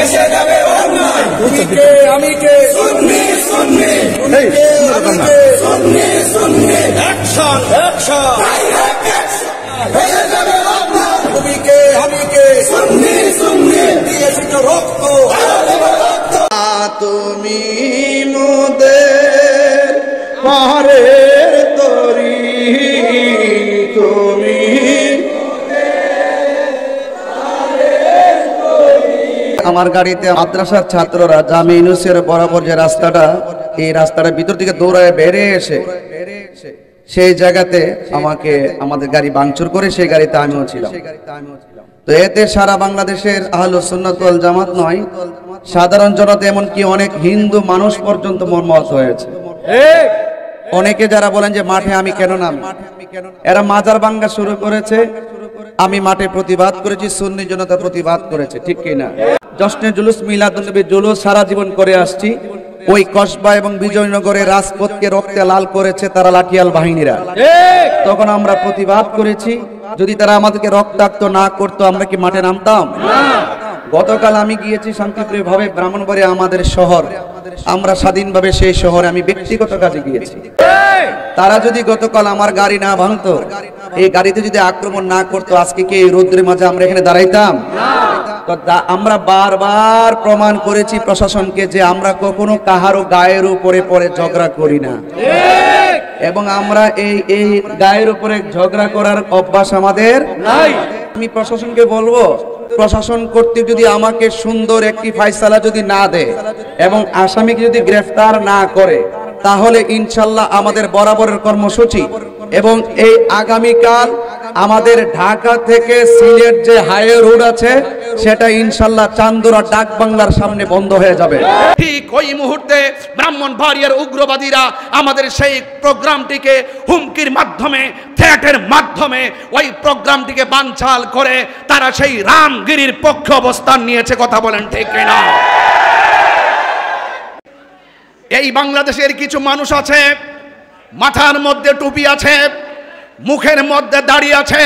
এসে যাবে অন্যায়, তুমি কে আমি কে, সুন্নি সুন্নি, তুমি কে আমি কে, সুন্নি সুন্নি, অ্যাকশন অ্যাকশন, ডাইরেক্ট অ্যাকশন, এসে যাবে অন্যায়, তুমি কে আমি কে, সুন্নি সুন্নি, দিয়েছি তো রক্ত, রক্ত, তুমি মোদের পাহাড়ের তরি, তুমি আমার গাড়িতে মাদ্রাসার ছাত্ররা জামে ইউনুসের বরাবর যে রাস্তাটা, এই রাস্তাটার ভিতর থেকে দৌড়ায় বেরিয়ে এসে সেই জায়গাতে আমাকে আমাদের গাড়ি ভাঙচুর করে সেই গাড়িতে আমিও ছিলাম। তো এতে সারা বাংলাদেশের আহলুস সুন্নাত ওয়াল জামাত নয়, সাধারণ জনতা এমনকি অনেক হিন্দু মানুষ পর্যন্ত মর্মাহত হয়েছে। অনেকে যারা বলেন যে মাঠে আমি কেন নামি, এরা মাজার ভাঙা শুরু করেছে, আমি মাঠে প্রতিবাদ করেছি, সুন্নি জনতা প্রতিবাদ করেছে, ঠিক কিনা? জশ্নে জুলুস মিলাদুন্নবী জুলুস সারা জীবন করে আসছি। ওই কসবা এবং বিজয়নগরে রাজপথকে রক্তে লাল করেছে তারা লাঠিয়াল বাহিনীরা, তখন আমরা প্রতিবাদ করেছি। যদি তারা আমাদেরকে রক্তাক্ত না করতো আমরা কি মাঠে নামতাম? গতকাল আমি গিয়েছি শান্তিপ্রিয় ভাবে ব্রাহ্মণবাড়িয়া আমাদের শহর, আমরা স্বাধীনভাবে সেই শহরে আমি ব্যক্তিগত কাজে গিয়েছি। তারা যদি গতকাল আমার গাড়ি না ভাঙতো, এই গাড়িতে যদি আক্রমণ না করতো, আজকে কি এই রৌদ্রের মাঝে আমরা এখানে দাঁড়াইতাম? আমরা বারবার প্রমাণ করেছি প্রশাসনকে যে আমরা কখনো কাহারও গায়ের উপরে পরে ঝগড়া করি না, এবং আমরা এই গায়ের উপরে ঝগড়া করার অভ্যাস আমাদের নাই। আমি প্রশাসনকে বলবো, প্রশাসন কর্তৃক যদি আমাকে সুন্দর একটি ফায়সালা যদি না দেয় এবং আসামিকে যদি গ্রেফতার না করে, তাহলে ইনশাল্লাহ আমাদের বরাবরের কর্মসূচি এবং এই আগামীকাল আমাদের ঢাকা থেকে সিলেট যে হাইওয়ে রোড আছে সেটা ইনশাল্লাহ চান্দুরা ডাক বাংলার সামনে বন্ধ হয়ে যাবে। ঠিক ওই মুহূর্তে ব্রাহ্মণবাড়িয়ার উগ্রবাদীরা আমাদের সেই প্রোগ্রামটিকে হুমকির মাধ্যমে, থ্রেটের মাধ্যমে ওই প্রোগ্রামটিকে বানচাল করে তারা সেই রামগিরির পক্ষে অবস্থান নিয়েছে। কথা বলেন ঠিক কিনা? এই বাংলাদেশের কিছু মানুষ আছে, মাথার মধ্যে টুপি আছে, মুখের মধ্যে দাড়ি আছে,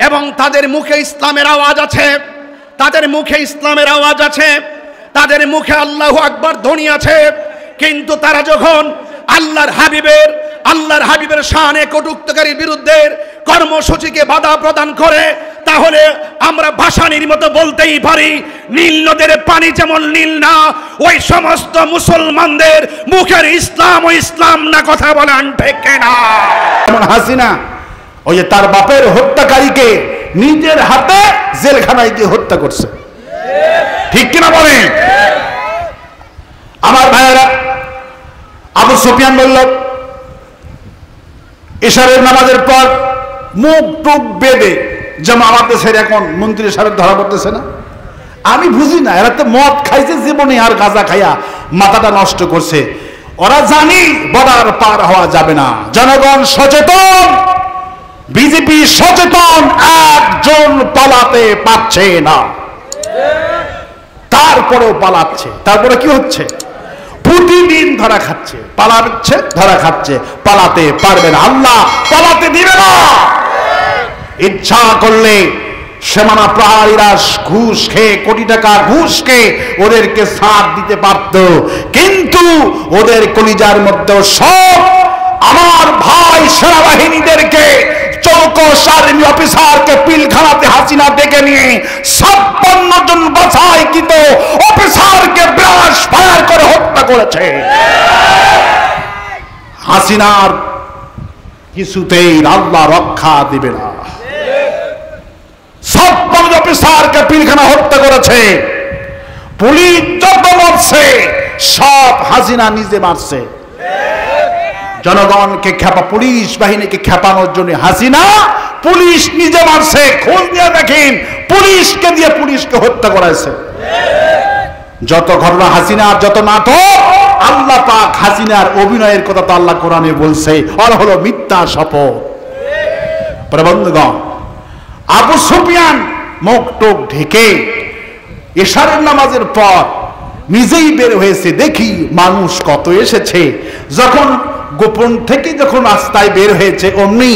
এবং তাদের মুখে ইসলামের আওয়াজ আছে, তাদের মুখে ইসলামের আওয়াজ আছে, তাদের মুখে আল্লাহু আকবার ধ্বনি আছে, কিন্তু তারা যখন আল্লাহর হাবিবের শানে কটুক্তিকারীর বিরুদ্ধে কর্মসূচিকে বাধা প্রদান করে, তাহলে আমরা ভাসানির মতো বলতেই পারি, নীল নদের পানি যেমন নীল না, ওই সমস্ত মুসলমানদের মুখের ইসলাম ও ইসলাম না। কথা বলেন ঠিক কিনা? যেমন হাসিনা ওই যে তার বাপের হত্যাকারীকে নিজের হাতে জেলখানায় দিয়ে হত্যা করছে, ঠিক কিনা বলেন? আমার ভাইয়েরা, আবু সুফিয়ান বলল ইশারের নামাজের পর মুখ টুক বেঁধে, যেমন আমার দেশের এখন মন্ত্রী সাহেব ধরা পড়তেছে না, আমি বুঝি না, এরা তো মদ খাইছে জীবনে আর গাঁজা খাইয়া মাথাটা নষ্ট করছে। ওরা জানি বর্ডার পার হওয়া যাবে না। জনগণ সচেতন, বিজেপি সচেতন, একজন পালাতে পারছে না, তারপরেও পালাচ্ছে। তারপরে কি হচ্ছে? প্রতিদিন ধরা খাচ্ছে, পালাচ্ছে, ধরা খাচ্ছে, পালাতে পারবে না। আল্লাহ পালাতে দিবে না। ইচ্ছা করলে সীমানা প্রহারীরা ঘুষ খেয়ে, কোটি টাকা ঘুষ খেয়ে ওদেরকে ছাড় দিতে পারত, কিন্তু ওদের কলিজার মধ্যে সব আমার ভাই সেনাবাহিনীদেরকে, চৌকস আর্মি অফিসারকে পিলখানাতে হাসিনা ডেকে নিয়ে 56 জন বাছাইকৃত অফিসারকে ব্রাশ ফায়ার করে হত্যা করেছে। হাসিনার কিছুতেই আল্লাহ রক্ষা দিবে না। 56 অফিসারকে পিলখানা হত্যা করেছে। পুলিশ যত মারছে সব হাসিনা নিজে মারছে। জনগণকে খেপা, পুলিশ বাহিনীকে খেপানোর জন্য হাসিনা পুলিশ নিজে মারছে। খোঁজ নিয়ে দেখেন, পুলিশকে দিয়ে পুলিশকে হত্যা করাইছে। যত ঘটনা হাসিনার, যত নাটক, আল্লাহ পাক হাসিনার অভিনয়ের কথা তো আল্লাহ কোরআনে বলছে, আর হলো মিথ্যা শপথ। প্রবন্ধগণ, আবু সুফিয়ান মুখ টুক ঢেকে ইশারের নামাজের পর নিজেই বের হয়েছে। দেখি মানুষ কত এসেছে। যখন গোপন থেকে যখন রাস্তায় বের হয়েছে, অমনি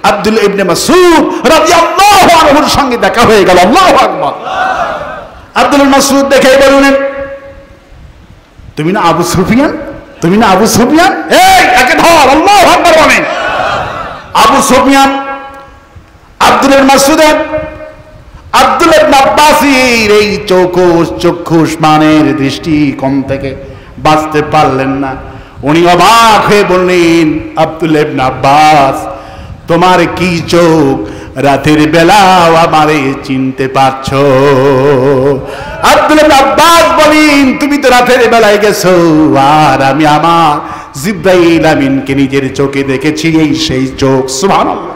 আব্দুল্লাহ ইবনে মাসউদ রাদিয়াল্লাহু আনহুর সঙ্গে দেখা হয়ে গেল। আল্লাহু আকবার। আব্দুল্লাহ মাসউদ দেখেই বললেন, তুমি না আবু সুফিয়ান, তুমি না আবু সুফিয়ান? এই একে ধর, আল্লাহু আকবার বলেন। আবু সুফিয়ান আব্দুল মাসউদের আব্দুল্লাহ ইবনে আব্বাসের এই চক্ষুষ মানের দৃষ্টিকোণ থেকে বাঁচতে পারলেন না। উনি অবাক হয়ে বললেন, আব্দুল্লাহ ইবনে আব্বাস, তোমার কি চোখ, রাতের বেলাও আমারে চিনতে পারছো? আব্দুল্লাহ ইবনে আব্বাস বলেন, তুমি তো রাতের বেলায় গেছো, আর আমি আমার জিবরাইল আমিনকে নিজের চোখে দেখেছি। এই সেই চোখ, সুবহানাল্লাহ,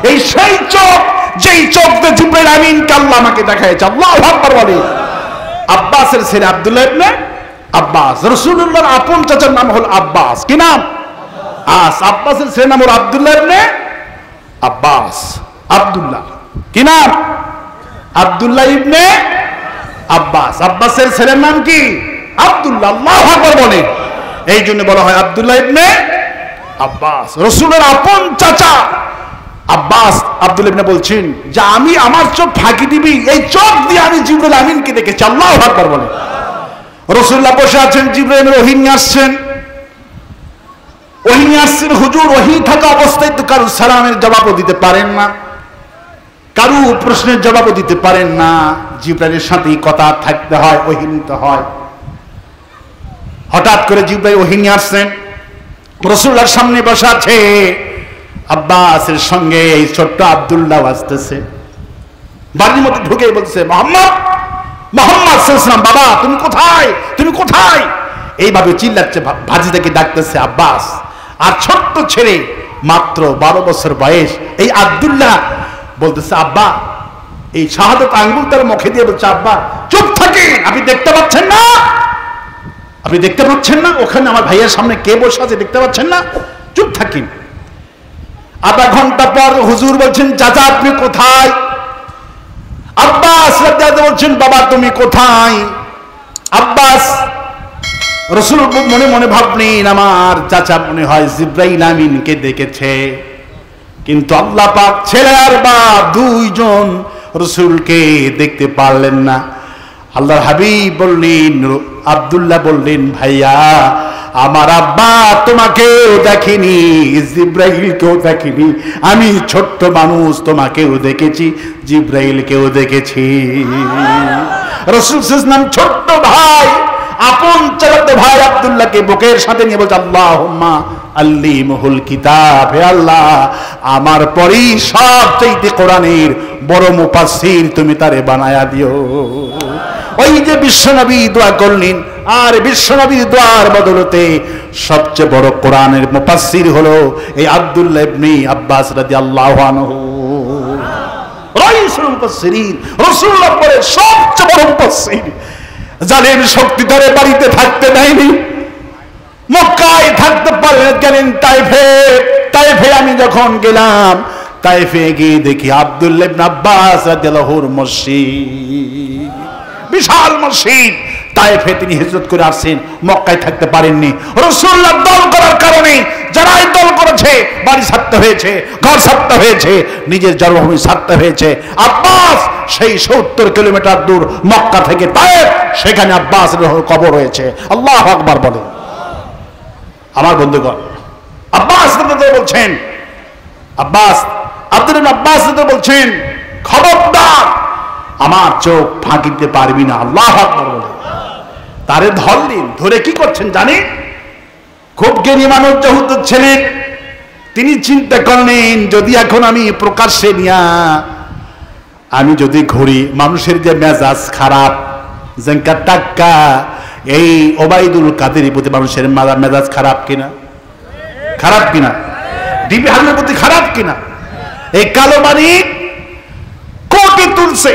এই সেই চোখ যেই চোখ দিয়ে জিবরাইল আমিনকে আল্লাহ আমাকে দেখাইছে। আল্লাহু আকবার বলে। আব্বাসের ছেলে আব্দুল্লাহ ইবনে আব্বাস, রাসূলুল্লাহর আপন চাচার নাম হলো আব্বাস। কি নাম? আব্বাসের ছেলের নাম হলো আব্দুল্লাহ ইবনে আব্বাস। আব্দুল্লাহ কি নাম? আব্দুল্লাহ ইবনে আব্বাস। আব্বাসের ছেলের নাম কি? আব্দুল্লাহ। আল্লাহু আকবার বলে। এই জন্য বলা হয় আব্দুল্লাহ ইবনে আব্বাস, রাসূলের আপন চাচা আব্বাস। আব্দুল্লাহ ইবনে বলছেন যে আমি আমার চোখ ফাঁকি দিবি, এই চোখ দিয়ে আমি জিবরাইল আমিনকে দেখেছি। আল্লাহু আকবার বলে। রাসূলুল্লাহ বসে আছেন, জিবরাইল ওহী নিয়ে আসছেন। ওহী নিয়ে আসছেন, হুজুর ওহী থাকা অবস্থায় তো কারো সালামের জবাবও দিতে পারেন না, কারো প্রশ্নের জবাবও দিতে পারেন না। জিবরাইলের সাথেই কথা থাকতে হয়, ওহী নিতে হয়। হঠাৎ করে জিবরাইল ওহী নিয়ে আসছেন, রাসূলুল্লাহর সামনে বসে আছে। আব্বাসের সঙ্গে এই ছোট্ট আব্দুল্লাহ আসতেছে, বাড়ির মধ্যে ঢুকে বলছে, মুহাম্মদ, মুহাম্মদ সাল্লাল্লাহু আলাইহি ওয়াসাল্লাম, বাবা তুমি কোথায়, তুমি কোথায়? এইভাবে চিল্লাচ্ছে, ভাজিটাকে ডাকতেছে আব্বাস। আর ছোট্ট ছেলে, মাত্র 12 বছর বয়স, এই আব্দুল্লাহ বলতেছে, আব্বা, এই শাহাদাত আঙ্গুল তার মুখে দিয়ে বলছে, আব্বা চুপ থাকেন, আপনি দেখতে পাচ্ছেন না, আপনি দেখতে পাচ্ছেন না ওখানে আমার ভাইয়ের সামনে কে বসে আছে, দেখতে পাচ্ছেন না, চুপ থাকেন। আধা ঘন্টা পর হুজুর বলছেন, চাচা আপনি কোথায়? আব্বাস রাদিয়াল্লাহু বলছেন, বাবা তুমি কোথায়? আব্বাস রাসূল মনে মনে ভাবলেন, আমার চাচা মনে হয় জিবরাইল আমিনকে দেখেছে। কিন্তু আল্লাহ পাক ছেলে আর বাপ দুইজন রাসূলকে দেখতে পারলেন না। আল্লাহর হাবিব বললেন, আব্দুল্লাহ বললেন, ভাইয়া আমার আব্বা তোমাকেও দেখেনি, জিবরাইলকেও দেখেনি, আমি ছোট্ট মানুষ তোমাকেও দেখেছি, জিবরাইলকেও দেখেছি। রাসূল সাল্লাল্লাহু আলাইহি ছোট্ট ভাই, আপন চাচাতো ভাই আব্দুল্লাহকে বুকের সাথে নিয়ে বলছে, আল্লাহুম্মা আল্লিমহুল কিতাব, হে আল্লাহ আমার পরই সবচেয়ে কোরআনের বড় মুফাসসির তুমি তারে বানায়া দিও। ওই যে বিশ্বনবী দোয়া করলেন, আর বিশ্বনবীর দোয়ার বদলতে সবচেয়ে বড় কোরআনের মুফাসসির হলো এই আব্দুল্লাহ ইবনে আব্বাস রাদিয়াল্লাহু আনহু। রাইসুল মুফাসসিরিন, রাসূলুল্লাহ পরে সবচেয়ে বড় মুফাসসির। জানেন শক্তি ধরে বাড়িতে থাকতে দেয়নি, মক্কায় থাকতে পারলেন, গেলেন তাইফে। তাইফে আমি যখন গেলাম, তাইফে গিয়ে দেখি আব্দুল্লাহ ইবনে আব্বাস রাদিয়াল্লাহুর মসজিদ, বিশাল মসজিদ। তাইফে তিনি হিজরত করে আসছেন, মক্কায় থাকতে পারেননি। রাসূলুল্লাহ দল করার কারণে যারাই দল করেছে, বাড়ি ছাড়তে হয়েছে, ঘর ছাড়তে হয়েছে, নিজের জন্মভূমি ছাড়তে হয়েছে। আব্বাস সেই 70 কিলোমিটার দূর মক্কা থেকে তায়েফ, সেখানে আব্বাসের কবর হয়েছে। আল্লাহু আকবার বলে। আমার বন্ধুগণ, আব্বাস বলছেন, আব্বাস আব্দুল্লাহ ইবনে আব্বাস বলছেন, খবরদার আমার চোখ ফাঁকি দিতে পারবি না। আল্লাহু আকবার বলে তারে ধরলেন, ধরে কি করছেন জানেন? খুব জ্ঞানী মানুষ যেহেতু ছিলেন, তিনি চিন্তা করলেন, যদি এখন আমি প্রকাশ্যে নিয়া আমি যদি ঘুরি, মানুষের যে মেজাজ খারাপ, জেঙ্কা টাক্কা, এই ওবাইদুল কাদেরের প্রতি মানুষের মেজাজ খারাপ কিনা, খারাপ কিনা, ডিবি হারুনের প্রতি খারাপ কিনা? এই কালো মানিক কোর্টে তুলছে,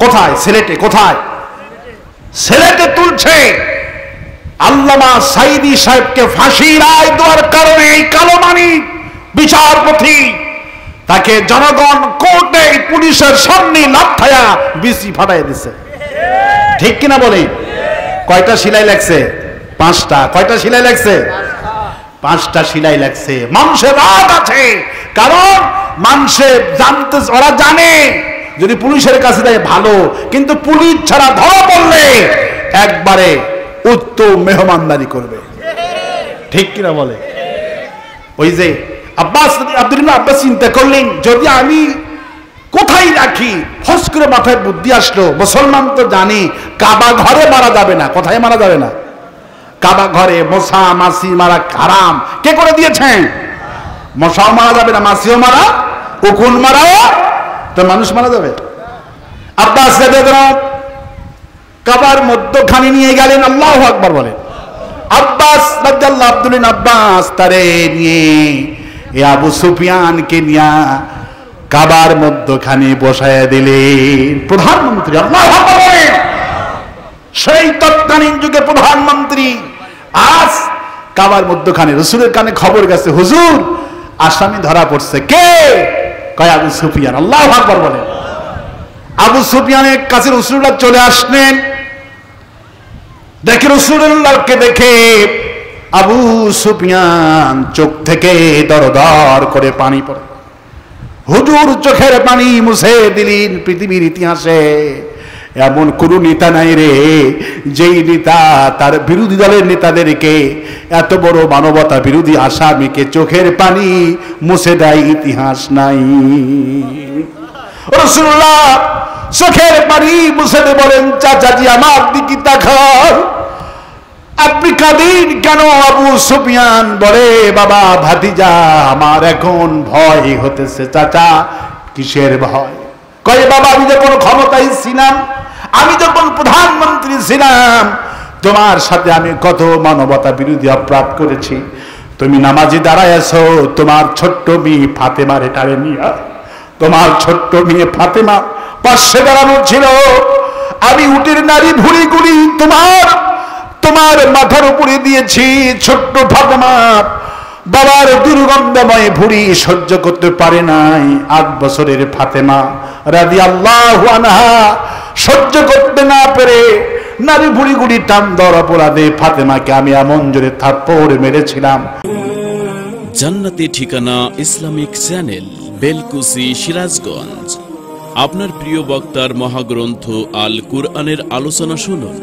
কোথায়? সিলেটে। কোথায়? সিলেটে তুলছে। আল্লামা সাইদি সাহেবকে ফাঁসির রায় দেওয়ার কারণে এই কালো মানিক বিচারপতি, তাকে জনগণ কোর্টে পুলিশের সামনে লাথায়া বিসি ফাটাই দিছে। ঠিক কিনা বলি? কয়টা সেলাই লাগছে? 5টা। কয়টা সেলাই লাগছে? 5টা সেলাই লাগছে। মানুষের রাগ আছে, কারণ মানুষে জানতে, ওরা জানে যদি পুলিশের কাছে দেয় ভালো, কিন্তু পুলিশ ছাড়া ধরা পড়লে একবারে উত্তম মেহমানদারি করবে। ঠিক কিনা বলে? ওই যে আব্দুল্লাহ আব্বাস চিন্তা করলেন, যদি আমি কোথায় রাখি, ফস করে মাথায় বুদ্ধি আসলো, মুসলমান তো জানি কাবা ঘরে মারা যাবে না। কোথায় মারা যাবে না? কাবা ঘরে। মশা মাছি মারা হারাম। কে করে দিয়েছেন? মশাও মারা যাবে না, মাছিও মারা, উকুন মারাও, তো মানুষ মারা যাবে। আব্বাস কাবার মধ্যখানে নিয়ে গেলেন। আল্লাহু আকবার বলেন। আব্বাস রাদিয়াল্লাহু আব্দুল্লাহ আব্বাস তারে নিয়ে আবু সুফিয়ানকে নিয়ে কাবার মধ্যখানে বসায় দিলেন প্রধানমন্ত্রী। আল্লাহু আকবার বলেন। সেই তৎকালীন যুগে প্রধানমন্ত্রী আজ কাবার মধ্যখানে। রাসূলের কানে খবর গেছে, হুজুর আসামি ধরা পড়ছে। কে? কয় আবু সুফিয়ান। আল্লাহু আকবার বলেন। আবু সুফিয়ানের কাছে রাসূলুল্লাহ চলে আসলেন। দেখে রাসূলুল্লাহকে দেখে আবু সুফিয়ান চোখ থেকে দরদর করে পানি পড়ে। হুজুর চোখের পানি মুছে দিলেন। পৃথিবীর ইতিহাসে এমন কোন নেতা নাই রে, যেই নেতা তার বিরোধী দলের নেতাদেরকে, এত বড় মানবতা বিরোধী আসামিকে চোখের পানি মুছে দেয়, ইতিহাস নাই। রাসূলুল্লাহ চোখের পানি মুছে দিয়ে বলেন, চাচাজি আমার দিকে তাকান, আপনি কাঁদেন কেন? আবু সুফিয়ান বলে, বাবা ভাতিজা আমার এখন ভয় হতেছে। চাচা কিসের ভয়? কয়ে বাবা আমি যখন ক্ষমতায় ছিলাম, আমি যখন প্রধানমন্ত্রী ছিলাম, তোমার সাথে আমি কত মানবতা বিরোধী অপরাধ করেছি। তুমি নামাজে দাঁড়ায় আছো, তোমার ছোট্ট মেয়ে ফাতেমার এটারে নিয়ে, তোমার ছোট্ট মেয়ে ফাতেমা পাশে দাঁড়ানো ছিল। আমি উটের নারী ভুঁড়িগুলি তোমার মাথার উপরে দিয়েছি। ছোট্ট ফাতেমা বাবার দুর্গন্ধময় ভুঁড়ি সহ্য করতে পারে নাই। 8 বছরের ফাতেমা রাদিয়াল্লাহু আনহা সহ্য করতে না পেরে নারী ভুঁড়িগুলি টান দেওয়ার অপরাধে ফাতেমাকে আমি এমন জোরে থাপ্পড় মেরেছিলাম। জান্নাতি ঠিকানা ইসলামিক চ্যানেল, বেলকুচি, সিরাজগঞ্জ। আপনার প্রিয় বক্তার মহাগ্রন্থ আল কুরআনের আলোচনা শুনুন।